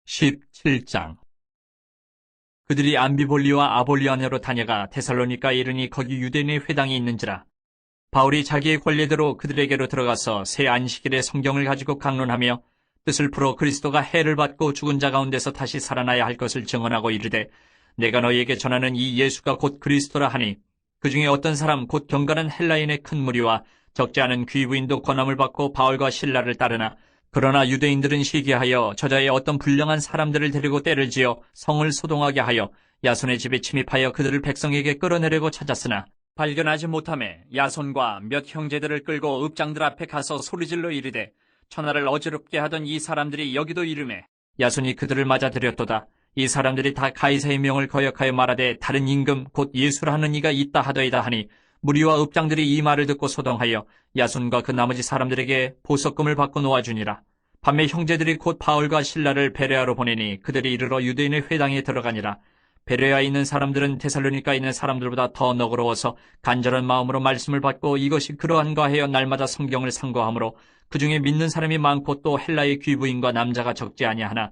17장. 그들이 암비볼리와 아볼리아냐로 다녀가 데살로니가에 이르니 거기 유대인의 회당이 있는지라. 바울이 자기의 권례대로 그들에게로 들어가서 새 안식일에 성경을 가지고 강론하며 뜻을 풀어 그리스도가 해를 받고 죽은 자 가운데서 다시 살아나야 할 것을 증언하고 이르되, 내가 너희에게 전하는 이 예수가 곧 그리스도라 하니, 그 중에 어떤 사람 곧 경건한 헬라인의 큰 무리와 적지 않은 귀부인도 권함을 받고 바울과 실라를 따르나, 그러나 유대인들은 시기하여 저자의 어떤 불량한 사람들을 데리고 때를 지어 성을 소동하게 하여 야손의 집에 침입하여 그들을 백성에게 끌어내려고 찾았으나 발견하지 못하매 야손과 몇 형제들을 끌고 읍장들 앞에 가서 소리질러 이르되, 천하를 어지럽게 하던 이 사람들이 여기도 이르매 야손이 그들을 맞아들였도다. 이 사람들이 다 가이사의 명을 거역하여 말하되 다른 임금 곧 예수라는 이가 있다 하더이다 하니, 무리와 읍장들이 이 말을 듣고 소동하여 야손과 그 나머지 사람들에게 보석금을 받고 놓아주니라. 밤에 형제들이 곧 바울과 실라를 베레아로 보내니 그들이 이르러 유대인의 회당에 들어가니라. 베레아에 있는 사람들은 데살로니가에 있는 사람들보다 더 너그러워서 간절한 마음으로 말씀을 받고 이것이 그러한가 하여 날마다 성경을 상고하므로 그 중에 믿는 사람이 많고 또 헬라의 귀부인과 남자가 적지 아니하나,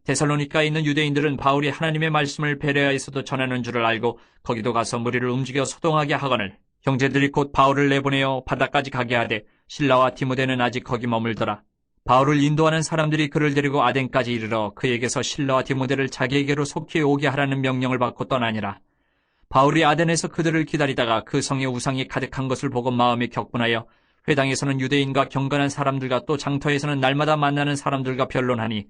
데살로니가에 있는 유대인들은 바울이 하나님의 말씀을 베레아에서도 전하는 줄을 알고 거기도 가서 무리를 움직여 소동하게 하거늘, 형제들이 곧 바울을 내보내어 바다까지 가게 하되 실라와 디모데는 아직 거기 머물더라. 바울을 인도하는 사람들이 그를 데리고 아덴까지 이르러 그에게서 실라와 디모데를 자기에게로 속히 오게 하라는 명령을 받고 떠나니라. 바울이 아덴에서 그들을 기다리다가 그 성에 우상이 가득한 것을 보고 마음이 격분하여 회당에서는 유대인과 경건한 사람들과 또 장터에서는 날마다 만나는 사람들과 변론하니,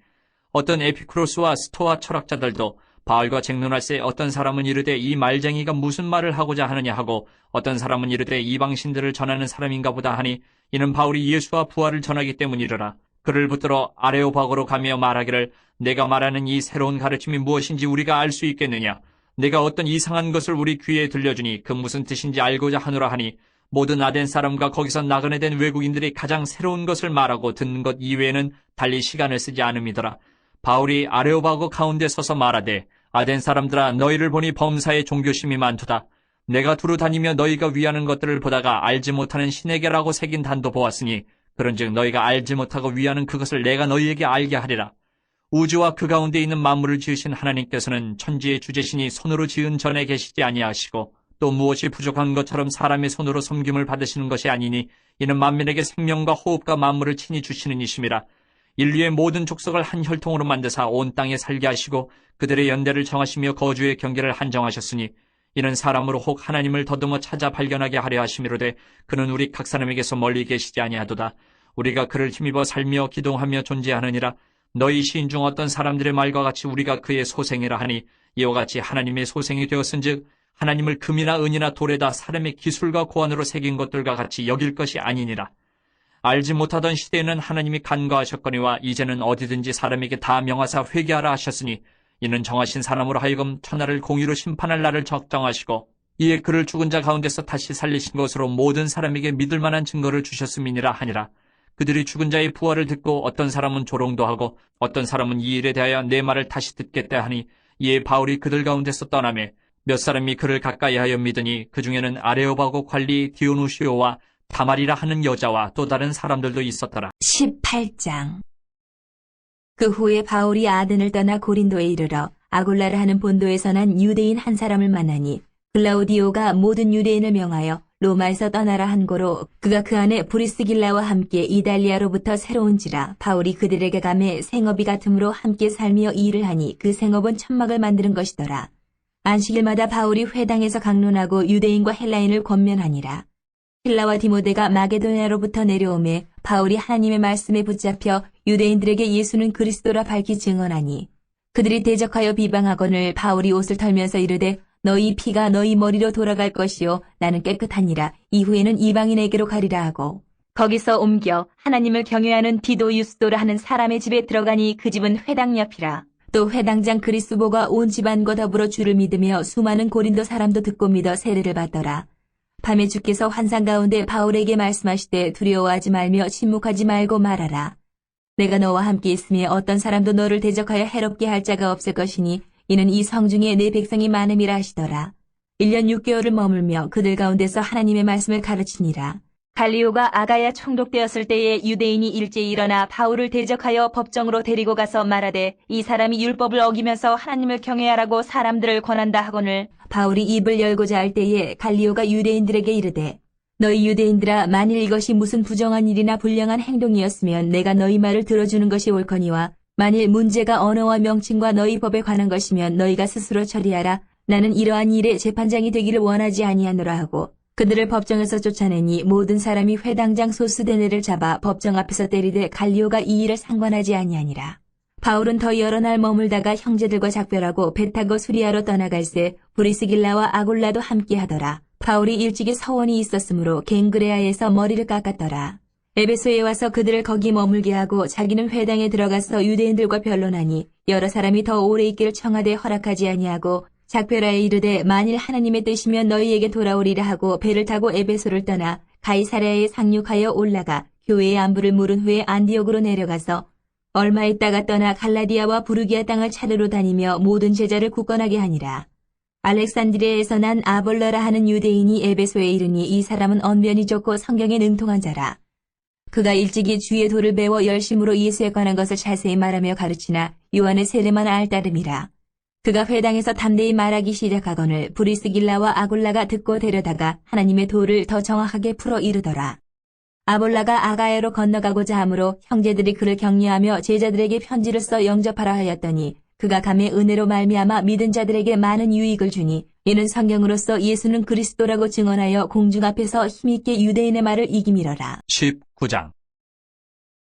어떤 에피쿠로스와 스토아 철학자들도 바울과 쟁론할 새 어떤 사람은 이르되 이 말쟁이가 무슨 말을 하고자 하느냐 하고, 어떤 사람은 이르되 이방신들을 전하는 사람인가 보다 하니, 이는 바울이 예수와 부활을 전하기 때문이더라. 그를 붙들어 아레오바고로 가며 말하기를, 내가 말하는 이 새로운 가르침이 무엇인지 우리가 알 수 있겠느냐? 내가 어떤 이상한 것을 우리 귀에 들려주니 그 무슨 뜻인지 알고자 하노라 하니, 모든 아덴 사람과 거기서 나그네 된 외국인들이 가장 새로운 것을 말하고 듣는 것 이외에는 달리 시간을 쓰지 않음이더라. 바울이 아레오바고 가운데 서서 말하되, 아덴 사람들아, 너희를 보니 범사에 종교심이 많도다. 내가 두루 다니며 너희가 위하는 것들을 보다가 알지 못하는 신에게라고 새긴 단도 보았으니, 그런즉 너희가 알지 못하고 위하는 그것을 내가 너희에게 알게 하리라. 우주와 그 가운데 있는 만물을 지으신 하나님께서는 천지의 주제신이 손으로 지은 전에 계시지 아니하시고, 또 무엇이 부족한 것처럼 사람의 손으로 섬김을 받으시는 것이 아니니, 이는 만민에게 생명과 호흡과 만물을 친히 주시는 이심이라. 인류의 모든 족속을 한 혈통으로 만드사 온 땅에 살게 하시고 그들의 연대를 정하시며 거주의 경계를 한정하셨으니, 이는 사람으로 혹 하나님을 더듬어 찾아 발견하게 하려 하심이로되, 그는 우리 각 사람에게서 멀리 계시지 아니하도다. 우리가 그를 힘입어 살며 기동하며 존재하느니라. 너희 시인 중 어떤 사람들의 말과 같이 우리가 그의 소생이라 하니, 이와 같이 하나님의 소생이 되었은즉 하나님을 금이나 은이나 돌에다 사람의 기술과 고안으로 새긴 것들과 같이 여길 것이 아니니라. 알지 못하던 시대에는 하나님이 간과하셨거니와 이제는 어디든지 사람에게 다 명하사 회개하라 하셨으니, 이는 정하신 사람으로 하여금 천하를 공의로 심판할 날을 적정하시고, 이에 그를 죽은 자 가운데서 다시 살리신 것으로 모든 사람에게 믿을 만한 증거를 주셨음이니라 하니라. 그들이 죽은 자의 부활을 듣고 어떤 사람은 조롱도 하고 어떤 사람은 이 일에 대하여 내 말을 다시 듣겠다 하니, 이에 바울이 그들 가운데서 떠나매 몇 사람이 그를 가까이하여 믿으니, 그 중에는 아레오바고 관리 디오누시오와 다말이라 하는 여자와 또 다른 사람들도 있었더라. 18장. 그 후에 바울이 아덴을 떠나 고린도에 이르러 아골라를 하는 본도에서 난 유대인 한 사람을 만나니, 글라우디오가 모든 유대인을 명하여 로마에서 떠나라 한 고로 그가 그 안에 브리스길라와 함께 이달리아로부터 새로운지라. 바울이 그들에게 가매 생업이 같음으로 함께 살며 일을 하니 그 생업은 천막을 만드는 것이더라. 안식일마다 바울이 회당에서 강론하고 유대인과 헬라인을 권면하니라. 실라와 디모데가 마게도냐로부터 내려오매 바울이 하나님의 말씀에 붙잡혀 유대인들에게 예수는 그리스도라 밝히 증언하니, 그들이 대적하여 비방하거늘 바울이 옷을 털면서 이르되, 너희 피가 너희 머리로 돌아갈 것이요 나는 깨끗하니라. 이후에는 이방인에게로 가리라 하고, 거기서 옮겨 하나님을 경외하는 디도 유스도라 하는 사람의 집에 들어가니 그 집은 회당 옆이라. 또 회당장 그리스보가 온 집안과 더불어 주를 믿으며 수많은 고린도 사람도 듣고 믿어 세례를 받더라. 밤에 주께서 환상 가운데 바울에게 말씀하시되, 두려워하지 말며 침묵하지 말고 말하라. 내가 너와 함께 있으며 어떤 사람도 너를 대적하여 해롭게 할 자가 없을 것이니, 이는 이 성중에 내 백성이 많음이라 하시더라. 1년 6개월을 머물며 그들 가운데서 하나님의 말씀을 가르치니라. 갈리오가 아가야 총독되었을 때에 유대인이 일제히 일어나 바울을 대적하여 법정으로 데리고 가서 말하되 이 사람이 율법을 어기면서 하나님을 경외하라고 사람들을 권한다 하거늘 바울이 입을 열고자 할 때에 갈리오가 유대인들에게 이르되 너희 유대인들아 만일 이것이 무슨 부정한 일이나 불량한 행동이었으면 내가 너희 말을 들어주는 것이 옳거니와 만일 문제가 언어와 명칭과 너희 법에 관한 것이면 너희가 스스로 처리하라. 나는 이러한 일에 재판장이 되기를 원하지 아니하노라 하고 그들을 법정에서 쫓아내니 모든 사람이 회당장 소스데네를 잡아 법정 앞에서 때리되 갈리오가 이 일을 상관하지 아니하니라. 바울은 더 여러 날 머물다가 형제들과 작별하고 배 타고 수리아로 떠나갈새 브리스길라와 아굴라도 함께하더라. 바울이 일찍이 서원이 있었으므로 갱그레아에서 머리를 깎았더라. 에베소에 와서 그들을 거기 머물게 하고 자기는 회당에 들어가서 유대인들과 변론하니 여러 사람이 더 오래 있기를 청하되 허락하지 아니하고 작별하에 이르되 만일 하나님의 뜻이면 너희에게 돌아오리라 하고 배를 타고 에베소를 떠나 가이사랴에 상륙하여 올라가 교회의 안부를 물은 후에 안디옥으로 내려가서 얼마 있다가 떠나 갈라디아와 부르기아 땅을 차례로 다니며 모든 제자를 굳건하게 하니라. 알렉산드리아에서 난 아볼러라 하는 유대인이 에베소에 이르니 이 사람은 언변이 좋고 성경에 능통한 자라. 그가 일찍이 주의 도를 배워 열심으로 예수에 관한 것을 자세히 말하며 가르치나 요한의 세례만 알 따름이라. 그가 회당에서 담대히 말하기 시작하거늘 브리스길라와 아굴라가 듣고 데려다가 하나님의 도를 더 정확하게 풀어 이르더라. 아볼라가 아가야로 건너가고자 하므로 형제들이 그를 격려하며 제자들에게 편지를 써 영접하라 하였더니 그가 감히 은혜로 말미암아 믿은 자들에게 많은 유익을 주니 이는 성경으로서 예수는 그리스도라고 증언하여 공중 앞에서 힘있게 유대인의 말을 이기미러라. 19장.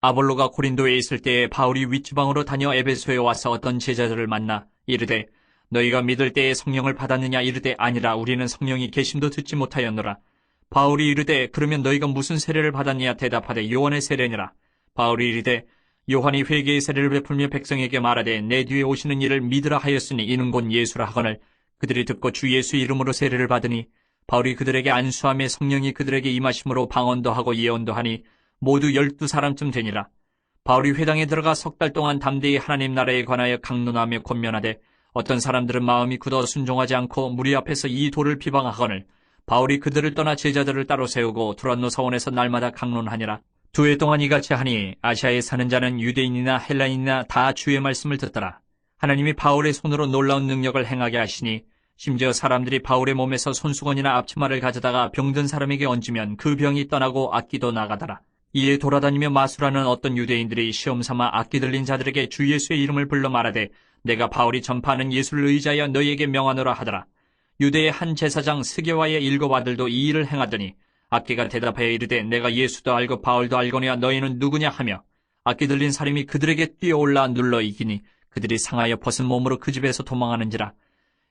아볼로가 고린도에 있을 때에 바울이 윗지방으로 다녀 에베소에 와서 어떤 제자들을 만나 이르되 너희가 믿을 때에 성령을 받았느냐 이르되 아니라 우리는 성령이 계심도 듣지 못하였노라. 바울이 이르되 그러면 너희가 무슨 세례를 받았느냐 대답하되 요한의 세례니라. 바울이 이르되 요한이 회개의 세례를 베풀며 백성에게 말하되 내 뒤에 오시는 이를 믿으라 하였으니 이는 곧 예수라 하거늘 그들이 듣고 주 예수 이름으로 세례를 받으니 바울이 그들에게 안수함에 성령이 그들에게 임하심으로 방언도 하고 예언도 하니 모두 12사람쯤 되니라. 바울이 회당에 들어가 석 달 동안 담대히 하나님 나라에 관하여 강론하며 권면하되 어떤 사람들은 마음이 굳어 순종하지 않고 무리 앞에서 이 도를 비방하거늘 바울이 그들을 떠나 제자들을 따로 세우고 두란노 서원에서 날마다 강론하니라. 2해 동안 이같이 하니 아시아에 사는 자는 유대인이나 헬라인이나 다 주의 말씀을 듣더라. 하나님이 바울의 손으로 놀라운 능력을 행하게 하시니 심지어 사람들이 바울의 몸에서 손수건이나 앞치마를 가져다가 병든 사람에게 얹으면 그 병이 떠나고 악기도 나가더라. 이에 돌아다니며 마술하는 어떤 유대인들이 시험삼아 악기 들린 자들에게 주 예수의 이름을 불러 말하되 내가 바울이 전파하는 예수를 의지하여 너희에게 명하노라 하더라. 유대의 한 제사장 스게와의 7 아들도 이 일을 행하더니 악기가 대답하여 이르되 내가 예수도 알고 바울도 알거니와 너희는 누구냐 하며 악기 들린 사람이 그들에게 뛰어올라 눌러 이기니 그들이 상하여 벗은 몸으로 그 집에서 도망하는지라.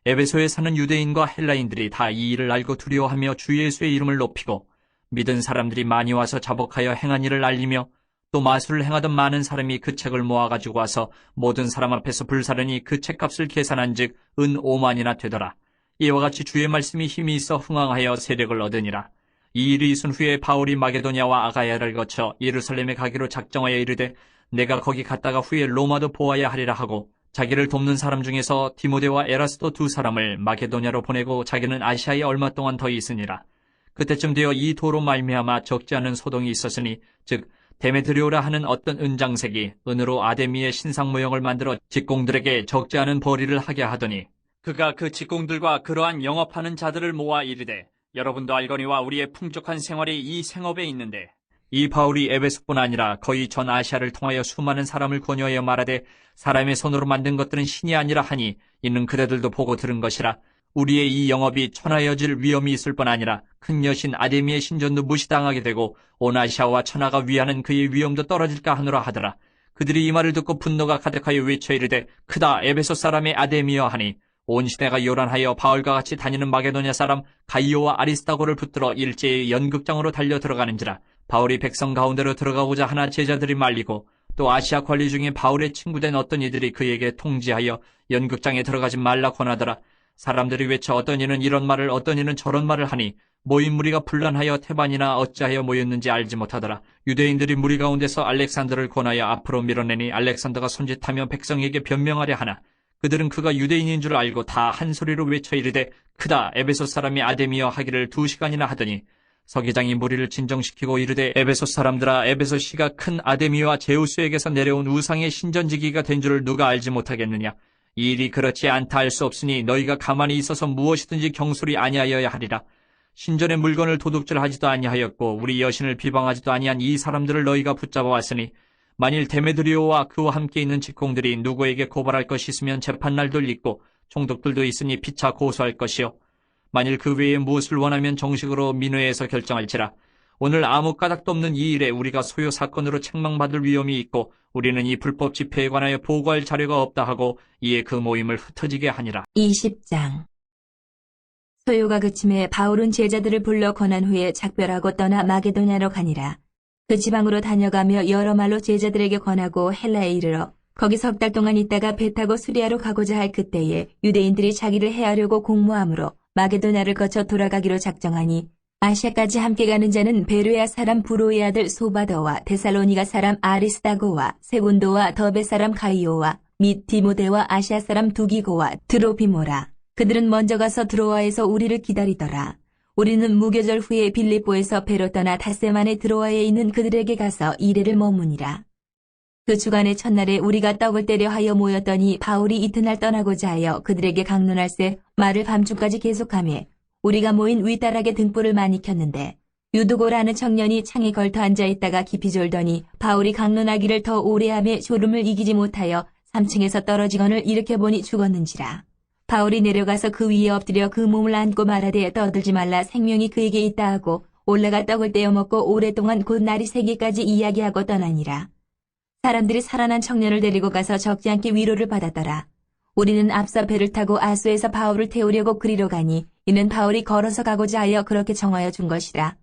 에베소에 사는 유대인과 헬라인들이 다 이 일을 알고 두려워하며 주 예수의 이름을 높이고 믿은 사람들이 많이 와서 자복하여 행한 일을 알리며 또 마술을 행하던 많은 사람이 그 책을 모아가지고 와서 모든 사람 앞에서 불사르니 그 책값을 계산한 즉 은 5만이나 되더라. 이와 같이 주의 말씀이 힘이 있어 흥왕하여 세력을 얻으니라. 이 일이 있은 후에 바울이 마게도냐와 아가야를 거쳐 예루살렘에 가기로 작정하여 이르되 내가 거기 갔다가 후에 로마도 보아야 하리라 하고 자기를 돕는 사람 중에서 디모데와 에라스도 2 사람을 마게도냐로 보내고 자기는 아시아에 얼마 동안 더 있으니라. 그때쯤 되어 이 도로 말미암아 적지 않은 소동이 있었으니 즉 데메드리오라 하는 어떤 은장색이 은으로 아데미의 신상 모형을 만들어 직공들에게 적지 않은 벌이를 하게 하더니 그가 그 직공들과 그러한 영업하는 자들을 모아 이르되 여러분도 알거니와 우리의 풍족한 생활이 이 생업에 있는데 이 바울이 에베소뿐 아니라 거의 전 아시아를 통하여 수많은 사람을 권유하여 말하되 사람의 손으로 만든 것들은 신이 아니라 하니 이는 그대들도 보고 들은 것이라. 우리의 이 영업이 천하여질 위험이 있을 뿐 아니라 큰 여신 아데미의 신전도 무시당하게 되고 온 아시아와 천하가 위하는 그의 위엄도 떨어질까 하노라 하더라. 그들이 이 말을 듣고 분노가 가득하여 외쳐 이르되 크다 에베소 사람의 아데미여 하니 온 시대가 요란하여 바울과 같이 다니는 마게도냐 사람 가이오와 아리스타고를 붙들어 일제히 연극장으로 달려 들어가는지라. 바울이 백성 가운데로 들어가고자 하나 제자들이 말리고 또 아시아 관리 중에 바울의 친구된 어떤 이들이 그에게 통지하여 연극장에 들어가지 말라 권하더라. 사람들이 외쳐 어떤 이는 이런 말을 어떤 이는 저런 말을 하니 모인 무리가 분란하여 태반이나 어찌하여 모였는지 알지 못하더라. 유대인들이 무리 가운데서 알렉산더를 권하여 앞으로 밀어내니 알렉산더가 손짓하며 백성에게 변명하려 하나 그들은 그가 유대인인 줄 알고 다 한 소리로 외쳐 이르되 크다 에베소 사람이 아데미여 하기를 2시간이나 하더니 서기장이 무리를 진정시키고 이르되 에베소 사람들아 에베소 시가 큰 아데미와 제우스에게서 내려온 우상의 신전지기가 된 줄을 누가 알지 못하겠느냐. 이 일이 그렇지 않다 할 수 없으니 너희가 가만히 있어서 무엇이든지 경솔히 아니하여야 하리라. 신전의 물건을 도둑질하지도 아니하였고 우리 여신을 비방하지도 아니한 이 사람들을 너희가 붙잡아 왔으니 만일 데메드리오와 그와 함께 있는 직공들이 누구에게 고발할 것이 있으면 재판날도 있고 총독들도 있으니 피차 고소할 것이요. 만일 그 외에 무엇을 원하면 정식으로 민회에서 결정할지라. 오늘 아무 까닭도 없는 이 일에 우리가 소요 사건으로 책망받을 위험이 있고 우리는 이 불법 집회에 관하여 보고할 자료가 없다 하고 이에 그 모임을 흩어지게 하니라. 20장. 소요가 그침에 바울은 제자들을 불러 권한 후에 작별하고 떠나 마게도냐로 가니라. 그 지방으로 다녀가며 여러 말로 제자들에게 권하고 헬라에 이르러 거기 석 달 동안 있다가 배 타고 수리아로 가고자 할 그때에 유대인들이 자기를 해하려고 공모함으로 마게도냐를 거쳐 돌아가기로 작정하니 아시아까지 함께 가는 자는 베르야 사람 브로의 아들 소바더와 데살로니가 사람 아리스다고와 세군도와 더베 사람 가이오와 및 디모데와 아시아 사람 두기고와 드로피모라. 그들은 먼저 가서 드로아에서 우리를 기다리더라. 우리는 무교절 후에 빌립보에서 배로 떠나 닷새만에 드로아에 있는 그들에게 가서 이레를 머무니라. 그 주간의 첫날에 우리가 떡을 때려 하여 모였더니 바울이 이튿날 떠나고자 하여 그들에게 강론할세 말을 밤중까지 계속하며 우리가 모인 윗다락에 등불을 많이 켰는데 유두고라는 청년이 창에 걸터 앉아있다가 깊이 졸더니 바울이 강론하기를 더 오래하며 졸음을 이기지 못하여 3층에서 떨어지건을 일으켜보니 죽었는지라. 바울이 내려가서 그 위에 엎드려 그 몸을 안고 말하되 떠들지 말라 생명이 그에게 있다 하고 올라가 떡을 떼어 먹고 오랫동안 곧 날이 새기까지 이야기하고 떠나니라. 사람들이 살아난 청년을 데리고 가서 적지 않게 위로를 받았더라. 우리는 앞서 배를 타고 아소에서 바울을 태우려고 그리로 가니 이는 바울이 걸어서 가고자 하여 그렇게 정하여 준 것이라.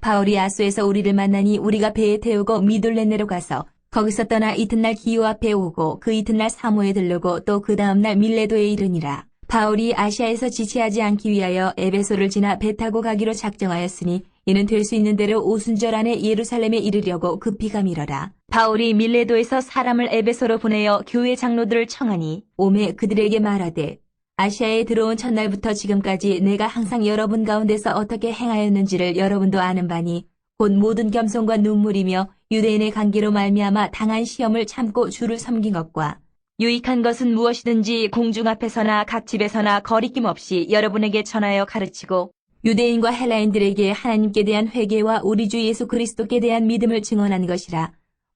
바울이 아소에서 우리를 만나니 우리가 배에 태우고 미둘레네로 가서 거기서 떠나 이튿날 기호 앞에 오고 그 이튿날 사모에 들르고 또 그 다음날 밀레도에 이르니라. 바울이 아시아에서 지체하지 않기 위하여 에베소를 지나 배 타고 가기로 작정하였으니 이는 될 수 있는 대로 오순절 안에 예루살렘에 이르려고 급히 가미러라. 바울이 밀레도에서 사람을 에베소로 보내어 교회 장로들을 청하니 오매 그들에게 말하되 아시아에 들어온 첫날부터 지금까지 내가 항상 여러분 가운데서 어떻게 행하였는지를 여러분도 아는 바니 곧 모든 겸손과 눈물이며 유대인의 관계로 말미암아 당한 시험을 참고 주를 섬긴 것과 유익한 것은 무엇이든지 공중 앞에서나 각 집에서나 거리낌 없이 여러분에게 전하여 가르치고 유대인과 헬라인들에게 하나님께 대한 회개와 우리 주 예수 그리스도께 대한 믿음을 증언한 것이라.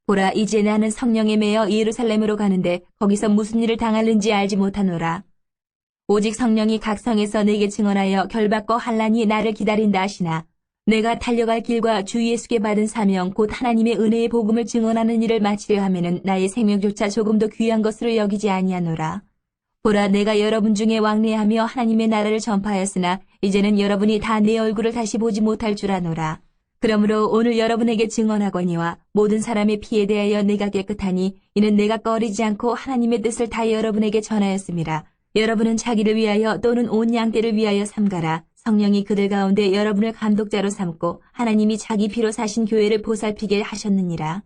보라 이제 나는 성령에 매여 예루살렘으로 가는데 거기서 무슨 일을 당할는지 알지 못하노라. 오직 성령이 각 성에서 내게 증언하여 결박과 환난이 나를 기다린다 하시나 내가 달려갈 길과 주 예수께 받은 사명 곧 하나님의 은혜의 복음을 증언하는 일을 마치려 하면은 나의 생명조차 조금도 귀한 것으로 여기지 아니하노라. 보라 내가 여러분 중에 왕래하며 하나님의 나라를 전파하였으나 이제는 여러분이 다 내 얼굴을 다시 보지 못할 줄 아노라. 그러므로 오늘 여러분에게 증언하거니와 모든 사람의 피에 대하여 내가 깨끗하니 이는 내가 꺼리지 않고 하나님의 뜻을 다 여러분에게 전하였습니다. 여러분은 자기를 위하여 또는 온 양떼를 위하여 삼가라. 성령이 그들 가운데 여러분을 감독자로 삼고 하나님이 자기 피로 사신 교회를 보살피게 하셨느니라.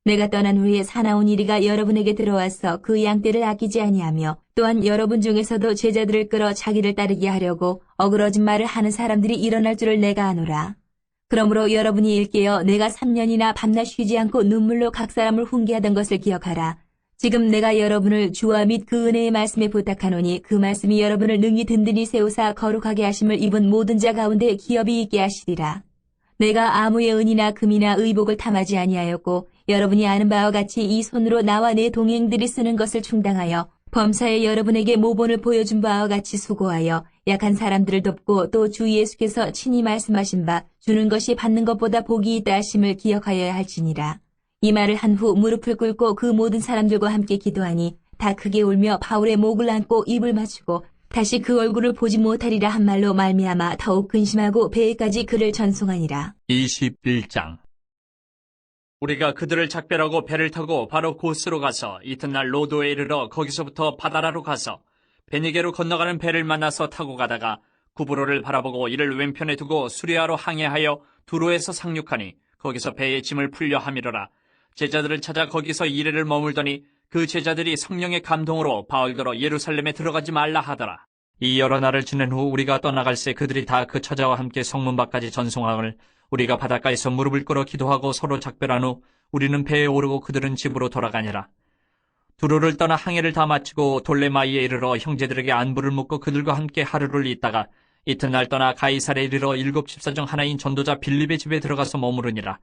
내가 떠난 후에 사나운 이리가 여러분에게 들어와서 그 양떼를 아끼지 아니하며 또한 여러분 중에서도 제자들을 끌어 자기를 따르게 하려고 어그러진 말을 하는 사람들이 일어날 줄을 내가 아노라. 그러므로 여러분이 일깨어 내가 3년이나 밤낮 쉬지 않고 눈물로 각 사람을 훈계하던 것을 기억하라. 지금 내가 여러분을 주와 및 그 은혜의 말씀에 부탁하노니 그 말씀이 여러분을 능히 든든히 세우사 거룩하게 하심을 입은 모든 자 가운데 기업이 있게 하시리라. 내가 아무의 은이나 금이나 의복을 탐하지 아니하였고 여러분이 아는 바와 같이 이 손으로 나와 내 동행들이 쓰는 것을 충당하여 범사에 여러분에게 모본을 보여준 바와 같이 수고하여 약한 사람들을 돕고 또 주 예수께서 친히 말씀하신 바 주는 것이 받는 것보다 복이 있다 하심을 기억하여야 할지니라. 이 말을 한 후 무릎을 꿇고 그 모든 사람들과 함께 기도하니 다 크게 울며 바울의 목을 안고 입을 맞추고 다시 그 얼굴을 보지 못하리라 한 말로 말미암아 더욱 근심하고 배에까지 그를 전송하니라. 21장. 우리가 그들을 작별하고 배를 타고 바로 고스로 가서 이튿날 로도에 이르러 거기서부터 바다라로 가서 베니게로 건너가는 배를 만나서 타고 가다가 구브로를 바라보고 이를 왼편에 두고 수리아로 항해하여 두로에서 상륙하니 거기서 배의 짐을 풀려 함이러라. 제자들을 찾아 거기서 이레를 머물더니 그 제자들이 성령의 감동으로 바울더러 예루살렘에 들어가지 말라 하더라. 이 여러 날을 지낸 후 우리가 떠나갈새 그들이 다 그 처자와 함께 성문 밖까지 전송함을 우리가 바닷가에서 무릎을 꿇어 기도하고 서로 작별한 후 우리는 배에 오르고 그들은 집으로 돌아가니라. 두로를 떠나 항해를 다 마치고 돌레마이에 이르러 형제들에게 안부를 묻고 그들과 함께 하루를 있다가 이튿날 떠나 가이사레에 이르러 7 집사 중 하나인 전도자 빌립의 집에 들어가서 머무르니라.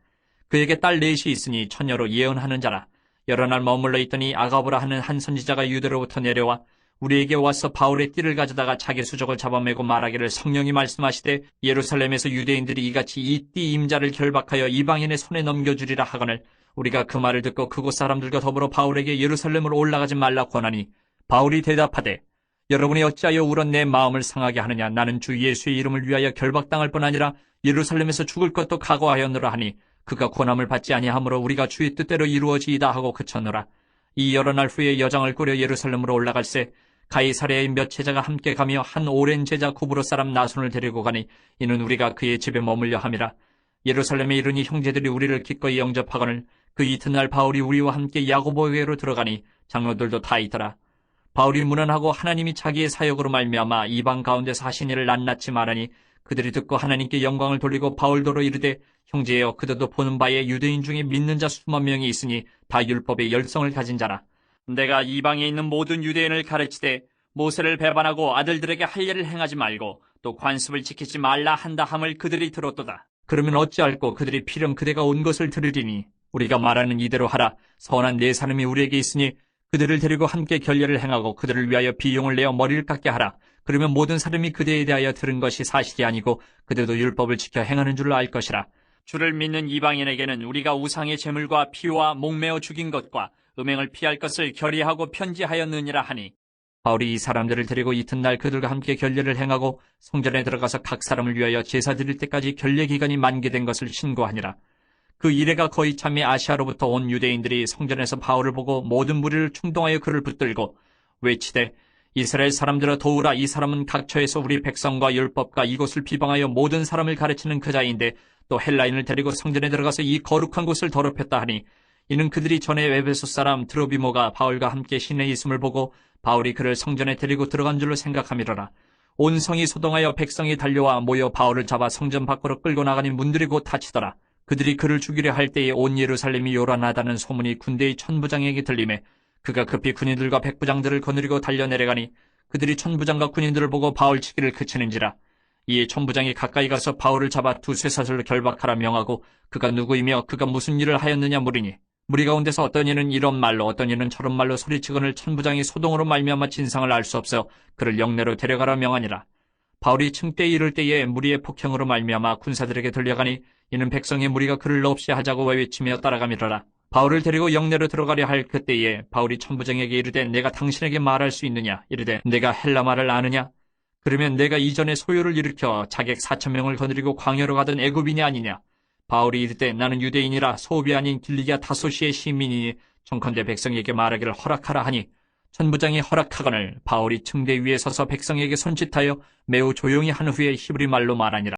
그에게 딸 넷이 있으니 처녀로 예언하는 자라. 여러 날 머물러 있더니 아가보라 하는 한 선지자가 유대로부터 내려와 우리에게 와서 바울의 띠를 가져다가 자기 수족을 잡아매고 말하기를 성령이 말씀하시되 예루살렘에서 유대인들이 이같이 이 띠 임자를 결박하여 이방인의 손에 넘겨주리라 하거늘 우리가 그 말을 듣고 그곳 사람들과 더불어 바울에게 예루살렘으로 올라가지 말라 권하니 바울이 대답하되 여러분이 어찌하여 울어 내 마음을 상하게 하느냐. 나는 주 예수의 이름을 위하여 결박당할 뿐 아니라 예루살렘에서 죽을 것도 각오하였노라 하니 그가 권함을 받지 아니하므로 우리가 주의 뜻대로 이루어지이다 하고 그쳤노라. 이 여러 날 후에 여정을 꾸려 예루살렘으로 올라갈새 가이사랴의 몇 제자가 함께 가며 한 오랜 제자 구브로 사람 나손을 데리고 가니 이는 우리가 그의 집에 머물려 함이라. 예루살렘에 이르니 형제들이 우리를 기꺼이 영접하거늘 그 이튿날 바울이 우리와 함께 야고보에게로 들어가니 장로들도 다 있더라. 바울이 문안하고 하나님이 자기의 사역으로 말미암아 이방 가운데서 하신 일을 낱낱이 말하니 그들이 듣고 하나님께 영광을 돌리고 바울도로 이르되 형제여 그들도 보는 바에 유대인 중에 믿는 자 수만 명이 있으니 다 율법의 열성을 가진 자라. 내가 이방에 있는 모든 유대인을 가르치되 모세를 배반하고 아들들에게 할 일을 행하지 말고 또 관습을 지키지 말라 한다 함을 그들이 들었도다. 그러면 어찌할꼬 그들이 필연 그대가 온 것을 들으리니 우리가 말하는 이대로 하라. 선한 네 사람이 우리에게 있으니 그들을 데리고 함께 결례를 행하고 그들을 위하여 비용을 내어 머리를 깎게 하라. 그러면 모든 사람이 그대에 대하여 들은 것이 사실이 아니고 그들도 율법을 지켜 행하는 줄을 알 것이라. 주를 믿는 이방인에게는 우리가 우상의 제물과 피와 목매어 죽인 것과 음행을 피할 것을 결의하고 편지하였느니라 하니 바울이 이 사람들을 데리고 이튿날 그들과 함께 결례를 행하고 성전에 들어가서 각 사람을 위하여 제사 드릴 때까지 결례 기간이 만개된 것을 신고하니라. 그 이래가 거의 참에 아시아로부터 온 유대인들이 성전에서 바울을 보고 모든 무리를 충동하여 그를 붙들고 외치되 이스라엘 사람들아 도우라. 이 사람은 각처에서 우리 백성과 율법과 이곳을 비방하여 모든 사람을 가르치는 그자인데 또 헬라인을 데리고 성전에 들어가서 이 거룩한 곳을 더럽혔다 하니 이는 그들이 전에 에베소 사람 드로비모가 바울과 함께 시내에 있음을 보고 바울이 그를 성전에 데리고 들어간 줄로 생각함이로라. 온 성이 소동하여 백성이 달려와 모여 바울을 잡아 성전 밖으로 끌고 나가니 문들이 곧 닫히더라. 그들이 그를 죽이려 할 때에 온 예루살렘이 요란하다는 소문이 군대의 천부장에게 들리매 그가 급히 군인들과 백부장들을 거느리고 달려내려가니 그들이 천부장과 군인들을 보고 바울 치기를 그치는지라. 이에 천부장이 가까이 가서 바울을 잡아 두 쇠사슬로 결박하라 명하고 그가 누구이며 그가 무슨 일을 하였느냐 물으니 무리 가운데서 어떤 이는 이런 말로 어떤 이는 저런 말로 소리치거늘 천부장이 소동으로 말미암아 진상을 알 수 없어 그를 영내로 데려가라 명하니라. 바울이 층대에 이를 때에 무리의 폭행으로 말미암아 군사들에게 들려가니 이는 백성의 무리가 그를 없이 하자고 외치며 따라가미러라. 바울을 데리고 영내로 들어가려 할 그때에 바울이 천부장에게 이르되 내가 당신에게 말할 수 있느냐. 이르되 내가 헬라 말을 아느냐. 그러면 내가 이전에 소요를 일으켜 자객 4,000명을 거느리고 광야로 가던 애굽인이 아니냐. 바울이 이르되 나는 유대인이라 소읍이 아닌 길리기아 다소시의 시민이니 청컨대 백성에게 말하기를 허락하라 하니 천부장이 허락하거늘 바울이 층대 위에 서서 백성에게 손짓하여 매우 조용히 한 후에 히브리 말로 말하니라.